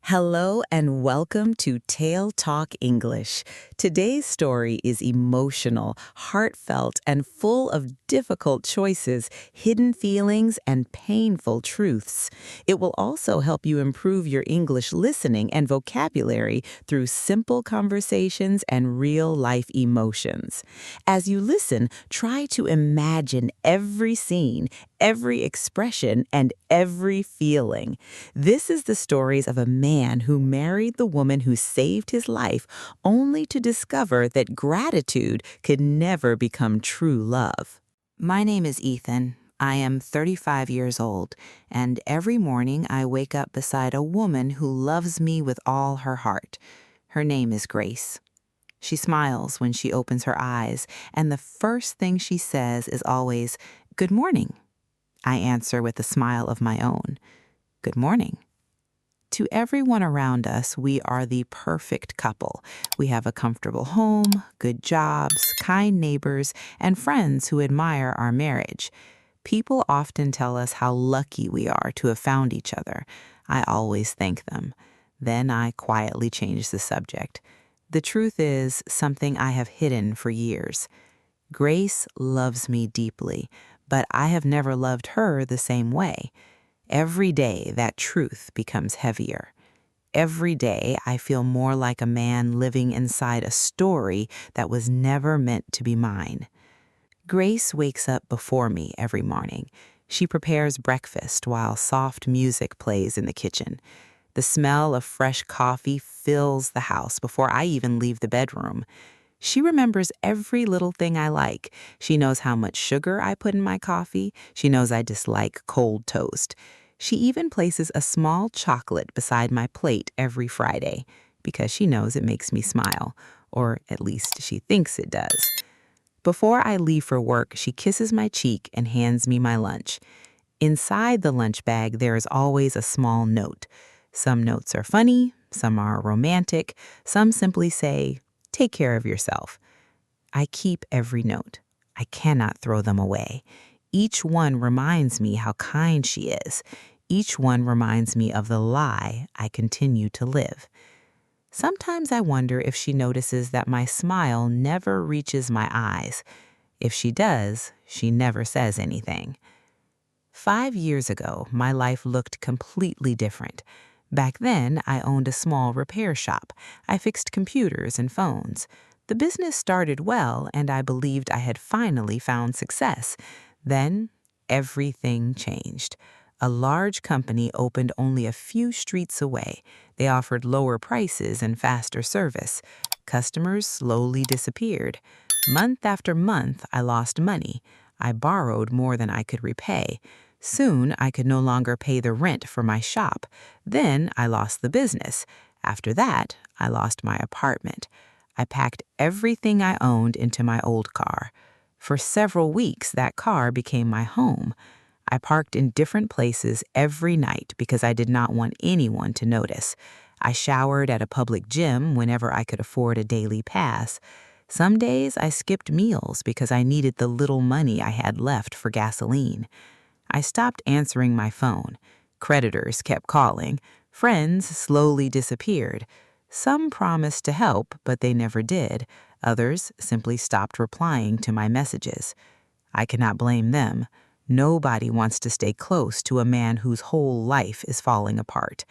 Hello and welcome to TaleTalk English. Today's story is emotional, heartfelt, and full of difficult choices, hidden feelings, and painful truths. It will also help you improve your English listening and vocabulary through simple conversations and real-life emotions. As you listen, try to imagine every scene, every expression, and every feeling. This is the stories of a man who married the woman who saved his life only to discover that gratitude could never become true love. My name is Ethan. I am 35 years old, and every morning I wake up beside a woman who loves me with all her heart. Her name is Grace. She smiles when she opens her eyes, and the first thing she says is always, "Good morning." I answer with a smile of my own, "Good morning." To everyone around us, we are the perfect couple. We have a comfortable home, good jobs, kind neighbors, and friends who admire our marriage. People often tell us how lucky we are to have found each other. I always thank them. Then I quietly change the subject. The truth is something I have hidden for years. Grace loves me deeply, but I have never loved her the same way. Every day, that truth becomes heavier. Every day, I feel more like a man living inside a story that was never meant to be mine. Grace wakes up before me every morning. She prepares breakfast while soft music plays in the kitchen. The smell of fresh coffee fills the house before I even leave the bedroom. She remembers every little thing I like. She knows how much sugar I put in my coffee. She knows I dislike cold toast. She even places a small chocolate beside my plate every Friday because she knows it makes me smile, or at least she thinks it does. Before I leave for work, she kisses my cheek and hands me my lunch. Inside the lunch bag, there is always a small note. Some notes are funny, some are romantic, some simply say, "Take care of yourself." I keep every note. I cannot throw them away. Each one reminds me how kind she is. Each one reminds me of the lie I continue to live. Sometimes I wonder if she notices that my smile never reaches my eyes. If she does, she never says anything. 5 years ago, my life looked completely different. Back then, I owned a small repair shop. I fixed computers and phones. The business started well, and I believed I had finally found success. Then, everything changed. A large company opened only a few streets away. They offered lower prices and faster service. Customers slowly disappeared. Month after month, I lost money. I borrowed more than I could repay. Soon, I could no longer pay the rent for my shop. Then, I lost the business. After that, I lost my apartment. I packed everything I owned into my old car. For several weeks, that car became my home. I parked in different places every night because I did not want anyone to notice. I showered at a public gym whenever I could afford a daily pass. Some days, I skipped meals because I needed the little money I had left for gasoline. I stopped answering my phone. Creditors kept calling. Friends slowly disappeared. Some promised to help, but they never did. Others simply stopped replying to my messages. I cannot blame them. Nobody wants to stay close to a man whose whole life is falling apart.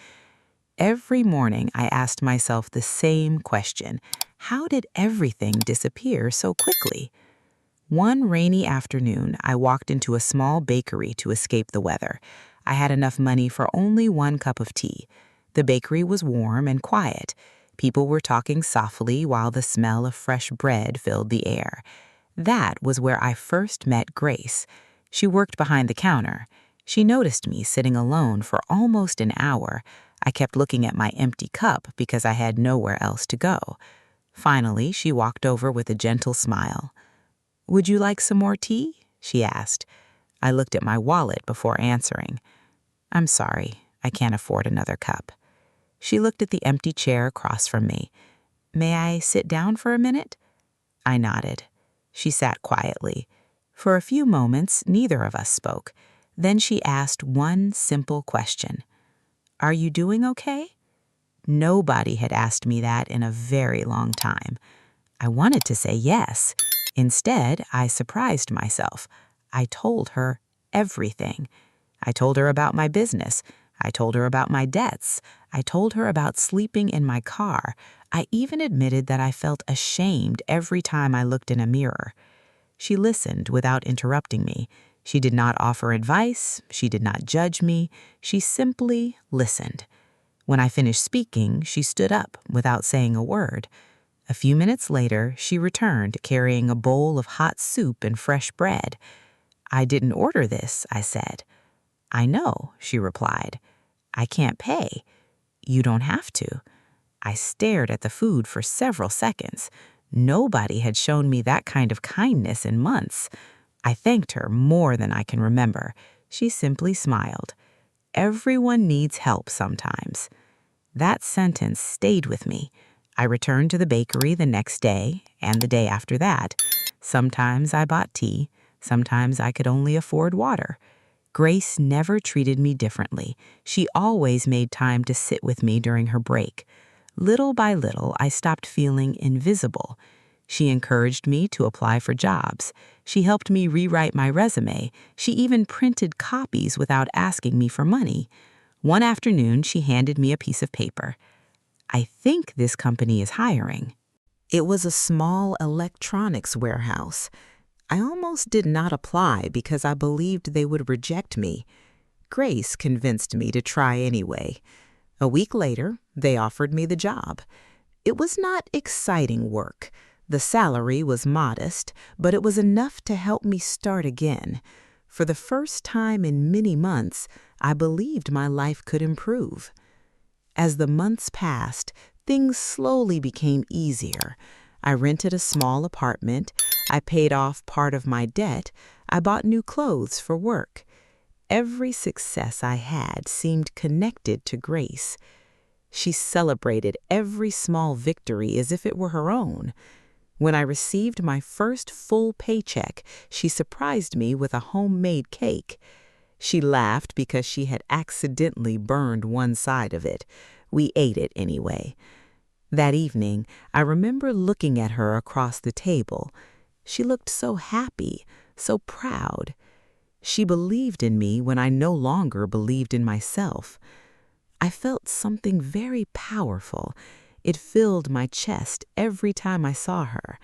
Every morning, I asked myself the same question. How did everything disappear so quickly? One rainy afternoon, I walked into a small bakery to escape the weather. I had enough money for only one cup of tea. The bakery was warm and quiet. People were talking softly while the smell of fresh bread filled the air. That was where I first met Grace. She worked behind the counter. She noticed me sitting alone for almost an hour. I kept looking at my empty cup because I had nowhere else to go. Finally, she walked over with a gentle smile. "Would you like some more tea?" she asked. I looked at my wallet before answering. "I'm sorry, I can't afford another cup." She looked at the empty chair across from me. "May I sit down for a minute?" I nodded. She sat quietly. For a few moments, neither of us spoke. Then she asked one simple question. "Are you doing okay?" Nobody had asked me that in a very long time. I wanted to say yes. Instead, I surprised myself. I told her everything. I told her about my business. I told her about my debts. I told her about sleeping in my car. I even admitted that I felt ashamed every time I looked in a mirror. She listened without interrupting me. She did not offer advice. She did not judge me. She simply listened. When I finished speaking, she stood up without saying a word. A few minutes later, she returned carrying a bowl of hot soup and fresh bread. "I didn't order this," I said. "I know," she replied. "I can't pay." "You don't have to." I stared at the food for several seconds. Nobody had shown me that kind of kindness in months. I thanked her more than I can remember. She simply smiled. Everyone needs help sometimes. That sentence stayed with me. I returned to the bakery the next day and the day after that. Sometimes I bought tea. Sometimes I could only afford water. Grace never treated me differently. She always made time to sit with me during her break. Little by little, I stopped feeling invisible. She encouraged me to apply for jobs. She helped me rewrite my resume. She even printed copies without asking me for money. One afternoon, she handed me a piece of paper. "I think this company is hiring." It was a small electronics warehouse. I almost did not apply because I believed they would reject me. Grace convinced me to try anyway. A week later, they offered me the job. It was not exciting work. The salary was modest, but it was enough to help me start again. For the first time in many months, I believed my life could improve. As the months passed, things slowly became easier. I rented a small apartment. I paid off part of my debt. I bought new clothes for work. Every success I had seemed connected to Grace. She celebrated every small victory as if it were her own. When I received my first full paycheck, she surprised me with a homemade cake. She laughed because she had accidentally burned one side of it. We ate it anyway. That evening, I remember looking at her across the table. She looked so happy, so proud. She believed in me when I no longer believed in myself. I felt something very powerful. It filled my chest every time I saw her.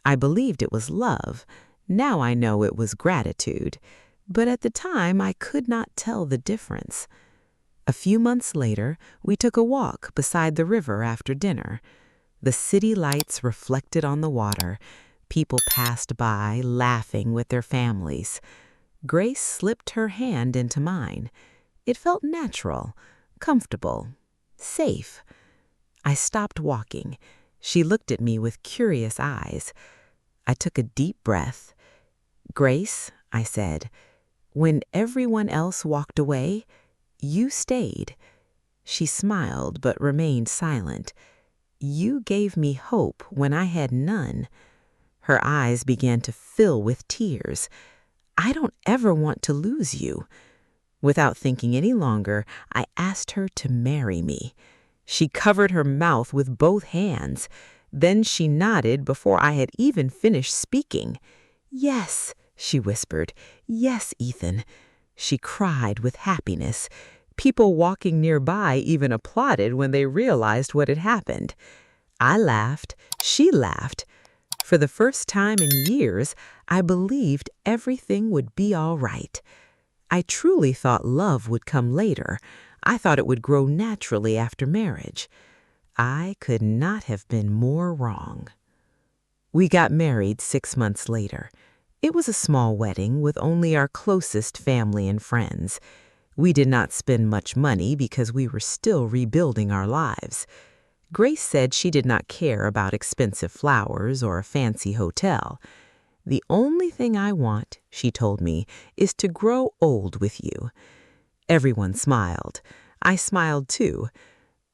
I believed it was love. Now I know it was gratitude. But at the time, I could not tell the difference. A few months later, we took a walk beside the river after dinner. The city lights reflected on the water. People passed by, laughing with their families. Grace slipped her hand into mine. It felt natural, comfortable, safe. I stopped walking. She looked at me with curious eyes. I took a deep breath. "Grace," I said, "when everyone else walked away, you stayed." She smiled but remained silent. "You gave me hope when I had none." Her eyes began to fill with tears. "I don't ever want to lose you." Without thinking any longer, I asked her to marry me. She covered her mouth with both hands. Then she nodded before I had even finished speaking. "Yes," she whispered. "Yes, Ethan." She cried with happiness. People walking nearby even applauded when they realized what had happened. I laughed. She laughed. For the first time in years, I believed everything would be all right. I truly thought love would come later. I thought it would grow naturally after marriage. I could not have been more wrong. We got married 6 months later. It was a small wedding with only our closest family and friends. We did not spend much money because we were still rebuilding our lives. Grace said she did not care about expensive flowers or a fancy hotel. "The only thing I want," she told me, "is to grow old with you." Everyone smiled. I smiled too.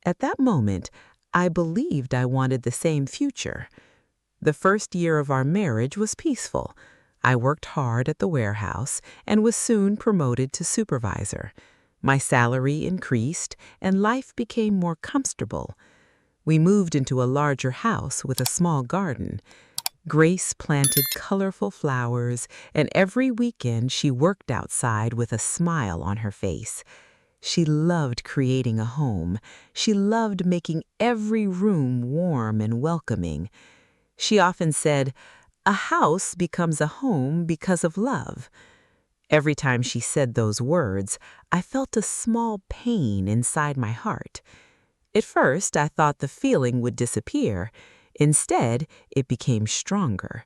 At that moment, I believed I wanted the same future. The first year of our marriage was peaceful. I worked hard at the warehouse and was soon promoted to supervisor. My salary increased, and life became more comfortable. We moved into a larger house with a small garden. Grace planted colorful flowers, and every weekend she worked outside with a smile on her face. She loved creating a home. She loved making every room warm and welcoming. She often said, "A house becomes a home because of love." Every time she said those words, I felt a small pain inside my heart. At first, I thought the feeling would disappear. Instead, it became stronger.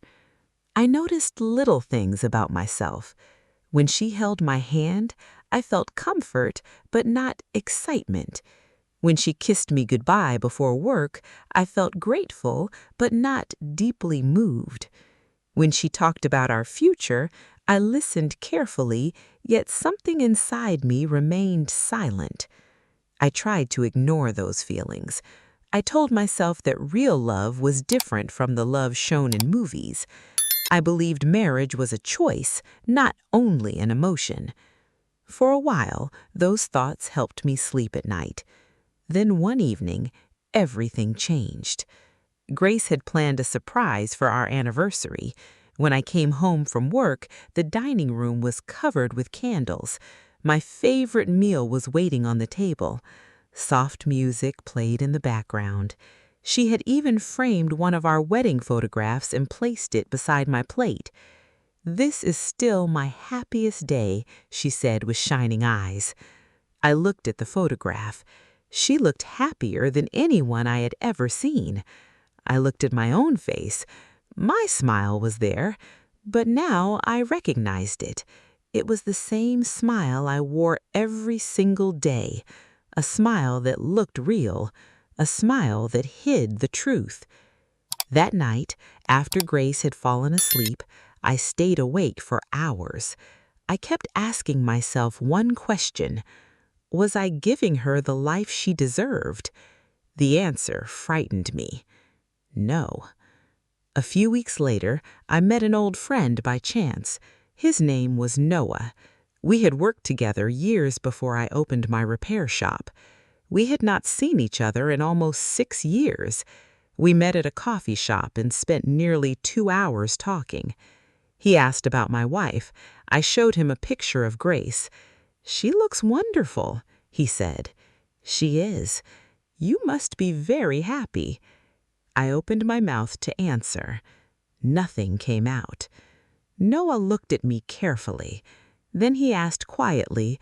I noticed little things about myself. When she held my hand, I felt comfort, but not excitement. When she kissed me goodbye before work, I felt grateful, but not deeply moved. When she talked about our future, I listened carefully, yet something inside me remained silent. I tried to ignore those feelings. I told myself that real love was different from the love shown in movies. I believed marriage was a choice, not only an emotion. For a while, those thoughts helped me sleep at night. Then one evening, everything changed. Grace had planned a surprise for our anniversary. When I came home from work, the dining room was covered with candles. My favorite meal was waiting on the table. Soft music played in the background. She had even framed one of our wedding photographs and placed it beside my plate. "This is still my happiest day," she said with shining eyes. I looked at the photograph. She looked happier than anyone I had ever seen. I looked at my own face. My smile was there, but now I recognized it. It was the same smile I wore every single day, a smile that looked real, a smile that hid the truth. That night, after Grace had fallen asleep, I stayed awake for hours. I kept asking myself one question: was I giving her the life she deserved? The answer frightened me. No. A few weeks later, I met an old friend by chance. His name was Noah. We had worked together years before I opened my repair shop. We had not seen each other in almost 6 years. We met at a coffee shop and spent nearly 2 hours talking. He asked about my wife. I showed him a picture of Grace. "She looks wonderful," he said. "She is. You must be very happy." I opened my mouth to answer. Nothing came out. Noah looked at me carefully. Then he asked quietly,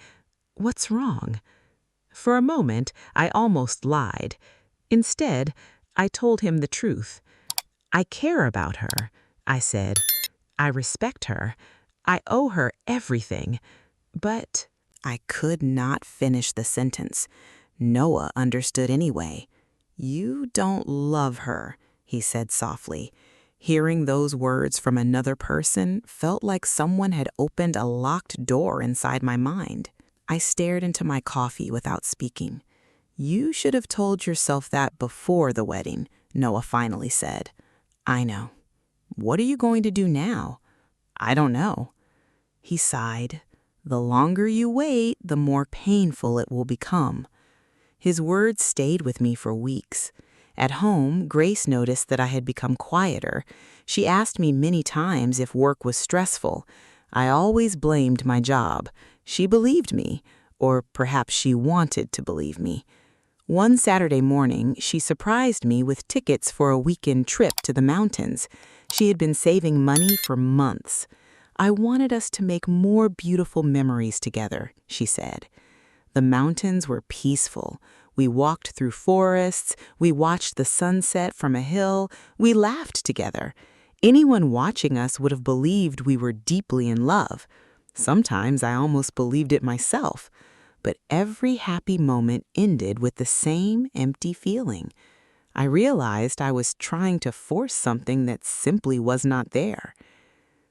"What's wrong?" For a moment, I almost lied. Instead, I told him the truth. "I care about her," I said. "I respect her. I owe her everything. But—" I could not finish the sentence. Noah understood anyway. "You don't love her," he said softly. Hearing those words from another person felt like someone had opened a locked door inside my mind. I stared into my coffee without speaking. "You should have told yourself that before the wedding," Noah finally said. "I know. What are you going to do now?" "I don't know." He sighed. "The longer you wait, the more painful it will become." His words stayed with me for weeks. At home, Grace noticed that I had become quieter. She asked me many times if work was stressful. I always blamed my job. She believed me, or perhaps she wanted to believe me. One Saturday morning, she surprised me with tickets for a weekend trip to the mountains. She had been saving money for months. "I wanted us to make more beautiful memories together," she said. The mountains were peaceful. We walked through forests. We watched the sunset from a hill. We laughed together. Anyone watching us would have believed we were deeply in love. Sometimes I almost believed it myself. But every happy moment ended with the same empty feeling. I realized I was trying to force something that simply was not there.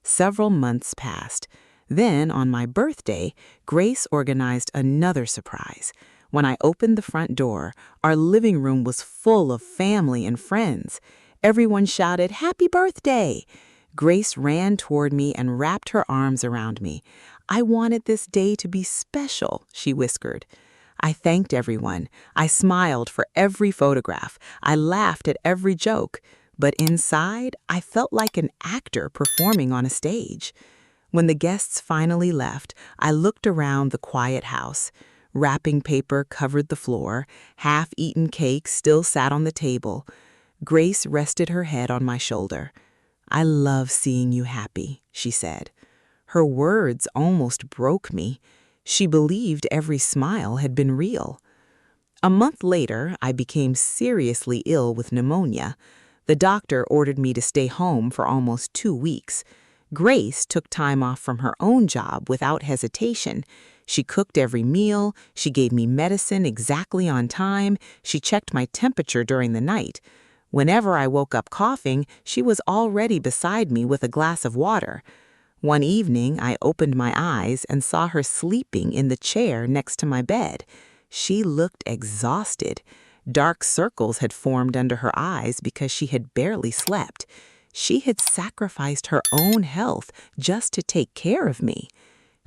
Several months passed. Then, on my birthday, Grace organized another surprise. When I opened the front door, our living room was full of family and friends. Everyone shouted, "Happy birthday!" Grace ran toward me and wrapped her arms around me. I wanted this day to be special, she whispered. I thanked everyone. I smiled for every photograph. I laughed at every joke. But inside, I felt like an actor performing on a stage. When the guests finally left, I looked around the quiet house. Wrapping paper covered the floor. Half-eaten cake still sat on the table. Grace rested her head on my shoulder. I love seeing you happy, she said. Her words almost broke me. She believed every smile had been real. A month later, I became seriously ill with pneumonia. The doctor ordered me to stay home for almost 2 weeks. Grace took time off from her own job without hesitation. She cooked every meal, she gave me medicine exactly on time, she checked my temperature during the night. Whenever I woke up coughing, she was already beside me with a glass of water. One evening, I opened my eyes and saw her sleeping in the chair next to my bed. She looked exhausted. Dark circles had formed under her eyes because she had barely slept. She had sacrificed her own health just to take care of me.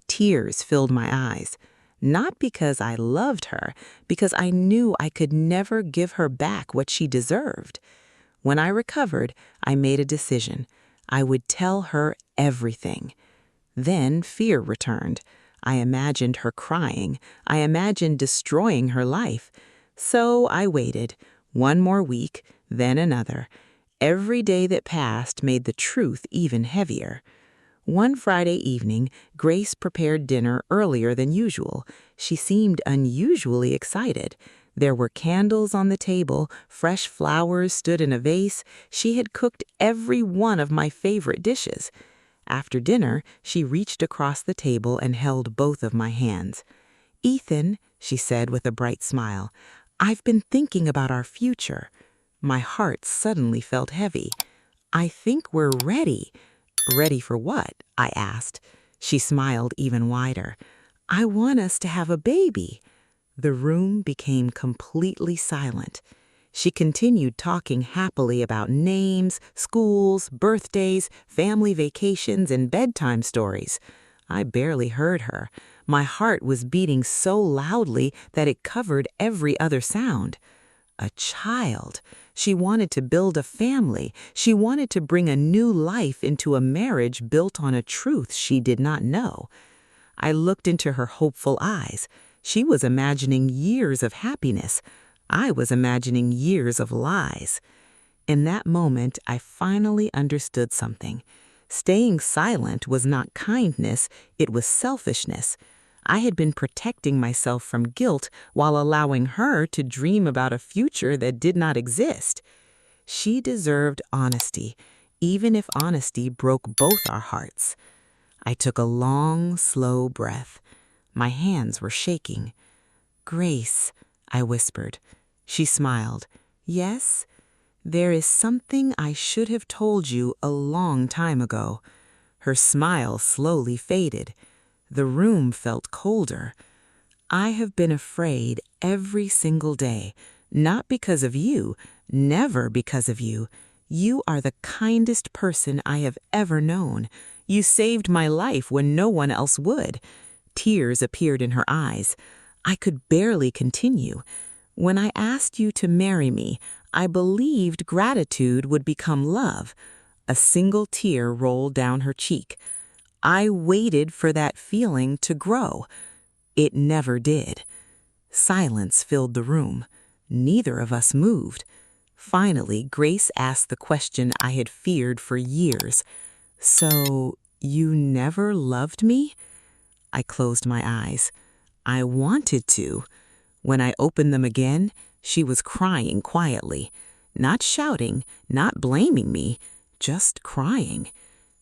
Tears filled my eyes, not because I loved her, because I knew I could never give her back what she deserved. When I recovered, I made a decision. I would tell her everything. Then fear returned. I imagined her crying. I imagined destroying her life. So I waited. One more week, then another. Every day that passed made the truth even heavier. One Friday evening, Grace prepared dinner earlier than usual. She seemed unusually excited. There were candles on the table, fresh flowers stood in a vase. She had cooked every one of my favorite dishes. After dinner, she reached across the table and held both of my hands. "Ethan," she said with a bright smile, "I've been thinking about our future." My heart suddenly felt heavy. "I think we're ready." "Ready for what?" I asked. She smiled even wider. "I want us to have a baby." The room became completely silent. She continued talking happily about names, schools, birthdays, family vacations, and bedtime stories. I barely heard her. My heart was beating so loudly that it covered every other sound. A child. She wanted to build a family. She wanted to bring a new life into a marriage built on a truth she did not know. I looked into her hopeful eyes. She was imagining years of happiness. I was imagining years of lies. In that moment, I finally understood something. Staying silent was not kindness, it was selfishness. I had been protecting myself from guilt while allowing her to dream about a future that did not exist. She deserved honesty, even if honesty broke both our hearts. I took a long, slow breath. My hands were shaking. "Grace," I whispered. She smiled. "Yes? There is something I should have told you a long time ago." Her smile slowly faded. The room felt colder. "I have been afraid every single day, not because of you, never because of you. You are the kindest person I have ever known. You saved my life when no one else would." Tears appeared in her eyes. I could barely continue. "When I asked you to marry me, I believed gratitude would become love." A single tear rolled down her cheek. "I waited for that feeling to grow." It never did. Silence filled the room. Neither of us moved. Finally, Grace asked the question I had feared for years. "So, you never loved me?" I closed my eyes. I wanted to. When I opened them again, she was crying quietly. Not shouting, not blaming me, just crying.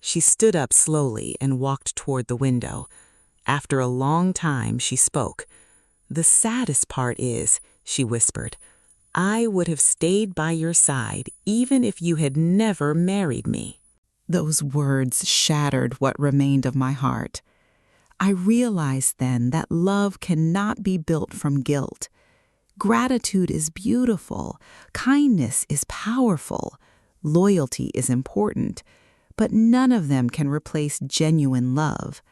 She stood up slowly and walked toward the window. After a long time, she spoke. "The saddest part is," she whispered, "I would have stayed by your side even if you had never married me." Those words shattered what remained of my heart. I realized then that love cannot be built from guilt. Gratitude is beautiful, kindness is powerful, loyalty is important, but none of them can replace genuine love.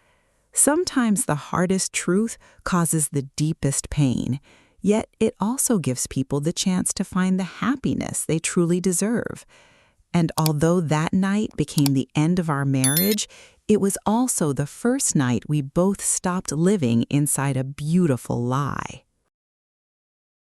Sometimes the hardest truth causes the deepest pain, yet it also gives people the chance to find the happiness they truly deserve. And although that night became the end of our marriage, it was also the first night we both stopped living inside a beautiful lie.